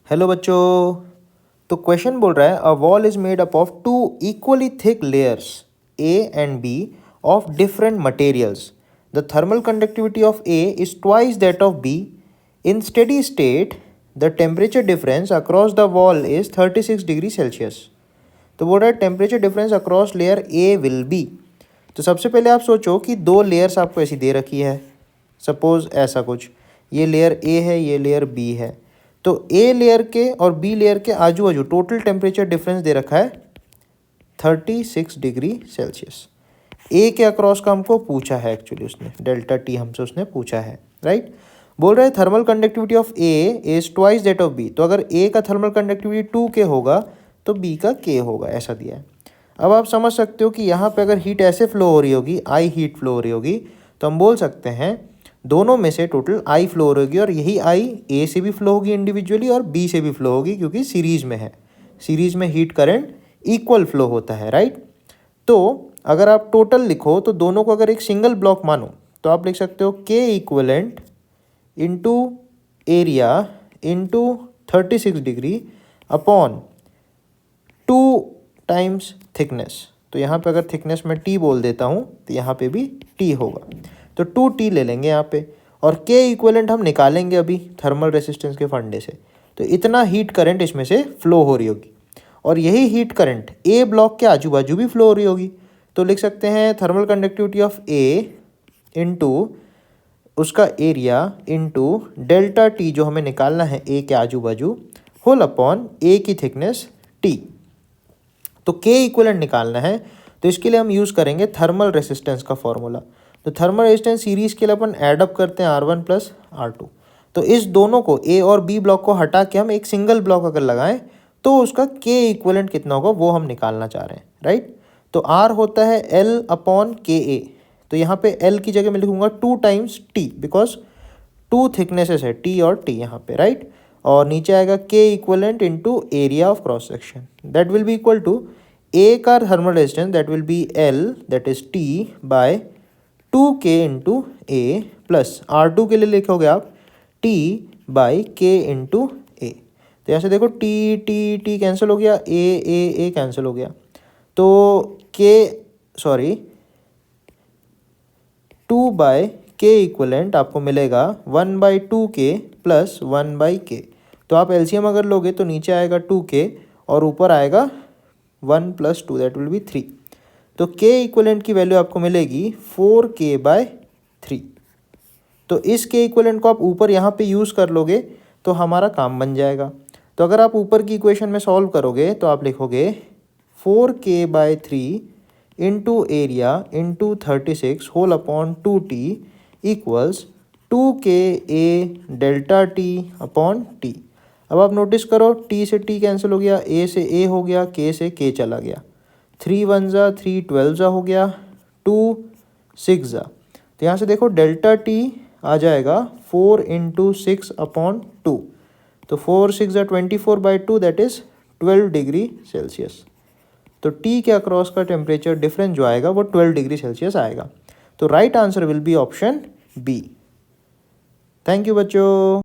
Hello बच्चों। तो question बोल रहा है a wall is made up of two equally thick layers A and B of different materials. The thermal conductivity of A is twice that of B. In steady state the temperature difference across the wall is 36 degree Celsius. तो बोल रहा है temperature difference across layer A will be. तो सबसे पहले आप सोचो कि दो लेयर्स आपको ऐसी दे रखी है, सपोज ऐसा कुछ, ये लेयर ए है, ये लेयर बी है। तो ए लेयर के और बी लेयर के आजू बाजू टोटल टेम्परेचर डिफरेंस दे रखा है 36 डिग्री सेल्सियस। ए के अक्रॉस का हमको पूछा है, एक्चुअली उसने डेल्टा टी हमसे उसने पूछा है, राइट। बोल रहे हैं thermal conductivity of A is twice that of B. तो अगर ए का थर्मल कंडक्टिविटी 2K होगा तो बी का K होगा, ऐसा दिया है। अब आप समझ सकते हो कि यहाँ पे अगर हीट ऐसे फ्लो हो रही होगी, आई हीट फ्लो हो रही होगी, तो हम बोल सकते हैं दोनों में से टोटल आई फ्लो हो रही होगी, और यही आई ए से भी फ्लो होगी इंडिविजुअली और बी से भी फ्लो होगी, क्योंकि सीरीज में है। सीरीज में हीट करंट इक्वल फ्लो होता है, राइट। तो अगर आप टोटल लिखो तो दोनों को अगर एक सिंगल ब्लॉक मानो तो आप लिख सकते हो K equivalent into area into 36 degree upon 2 times thickness. तो यहाँ पे अगर थिकनेस में T बोल देता हूँ तो यहाँ पे भी T होगा, तो 2T ले लेंगे यहाँ पे। और K इक्वलेंट हम निकालेंगे अभी थर्मल रेसिस्टेंस के फंडे से। तो इतना हीट करंट इसमें से फ्लो हो रही होगी, और यही हीट करंट ए ब्लॉक के आजू बाजू भी फ्लो हो रही होगी। तो लिख सकते हैं thermal conductivity of A into उसका एरिया इंटू डेल्टा टी जो हमें निकालना है ए के आजू बाजू, होल अपॉन ए की थिकनेस टी। तो K इक्वलेंट निकालना है, तो इसके लिए हम यूज़ करेंगे थर्मल रेसिस्टेंस का फॉर्मूला। तो थर्मल रेजिस्टेंस सीरीज के लिए अपन ऐड अप करते हैं R1 प्लस R2। तो इस दोनों को ए और बी ब्लॉक को हटा के हम एक सिंगल ब्लॉक अगर लगाएं तो उसका K इक्वलेंट कितना होगा वो हम निकालना चाह रहे हैं, राइट। तो R होता है L अपॉन KA। तो यहाँ पे L की जगह मैं लिखूंगा 2 टाइम्स T, बिकॉज 2 थिकनेसेस है T और T यहाँ पे, राइट। और नीचे आएगा K equivalent into area of cross section, that will be equal to A का thermal resistance that will be L that is T by 2K into A plus R2 के लिए लिखोगे आप T by K into A. तो यहाँ से देखो T T T cancel हो गया, A कैंसिल हो गया, तो K 2 बाय K इक्वलेंट आपको मिलेगा 1/2K प्लस 1/K। तो आप एलसीएम अगर लोगे तो नीचे आएगा 2K और ऊपर आएगा 1 + 2 दैट विल बी 3। तो K इक्वलेंट की वैल्यू आपको मिलेगी 4K/3। तो इस K इक्वलेंट को आप ऊपर यहाँ पे यूज़ कर लोगे तो हमारा काम बन जाएगा। तो अगर आप ऊपर की इक्वेशन में सॉल्व करोगे तो आप लिखोगे 4K/3 into area into 36 whole upon 2T equals 2KA delta T upon T। अब आप नोटिस करो T से T कैंसिल हो गया, A से A हो गया, K से K चला गया, 3 1 जा 3 12 जा हो गया, 2 6 जा। तो यहाँ से देखो डेल्टा T आ जाएगा 4 इंटू 6 अपॉन 2। तो 4 6 जा 24/2 दैट इज़ 12 डिग्री सेल्सियस। तो T के अक्रॉस का टेम्परेचर डिफरेंस जो आएगा वो 12 डिग्री सेल्सियस आएगा। तो right answer will be option B. Thank you बच्चों।